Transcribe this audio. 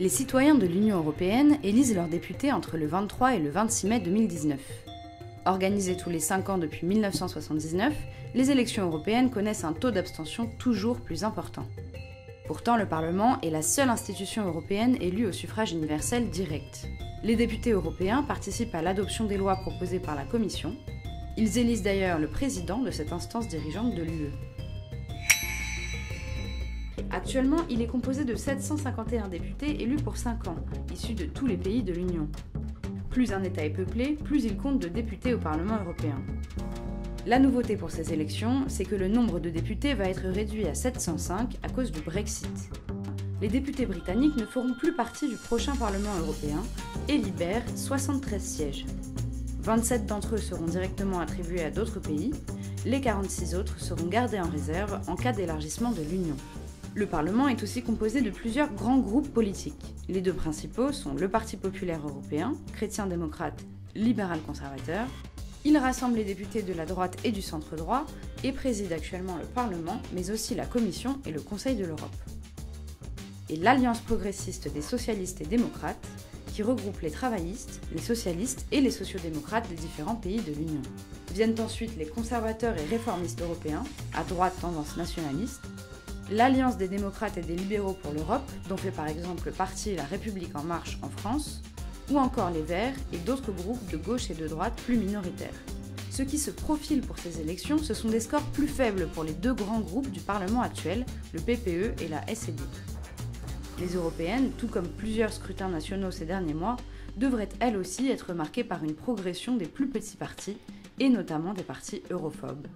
Les citoyens de l'Union européenne élisent leurs députés entre le 23 et le 26 mai 2019. Organisées tous les 5 ans depuis 1979, les élections européennes connaissent un taux d'abstention toujours plus important. Pourtant, le Parlement est la seule institution européenne élue au suffrage universel direct. Les députés européens participent à l'adoption des lois proposées par la Commission. Ils élisent d'ailleurs le président de cette instance dirigeante de l'UE. Actuellement, il est composé de 751 députés élus pour 5 ans, issus de tous les pays de l'Union. Plus un État est peuplé, plus il compte de députés au Parlement européen. La nouveauté pour ces élections, c'est que le nombre de députés va être réduit à 705 à cause du Brexit. Les députés britanniques ne feront plus partie du prochain Parlement européen et libèrent 73 sièges. 27 d'entre eux seront directement attribués à d'autres pays, les 46 autres seront gardés en réserve en cas d'élargissement de l'Union. Le Parlement est aussi composé de plusieurs grands groupes politiques. Les deux principaux sont le Parti populaire européen, chrétien-démocrate, libéral-conservateur. Il rassemble les députés de la droite et du centre-droit et préside actuellement le Parlement, mais aussi la Commission et le Conseil de l'Europe. Et l'Alliance progressiste des socialistes et démocrates, qui regroupe les travaillistes, les socialistes et les sociodémocrates des différents pays de l'Union. Viennent ensuite les conservateurs et réformistes européens, à droite tendance nationaliste, l'Alliance des démocrates et des libéraux pour l'Europe, dont fait par exemple partie La République en marche en France, ou encore les Verts et d'autres groupes de gauche et de droite plus minoritaires. Ce qui se profile pour ces élections, ce sont des scores plus faibles pour les deux grands groupes du Parlement actuel, le PPE et la SED. Les européennes, tout comme plusieurs scrutins nationaux ces derniers mois, devraient elles aussi être marquées par une progression des plus petits partis, et notamment des partis europhobes.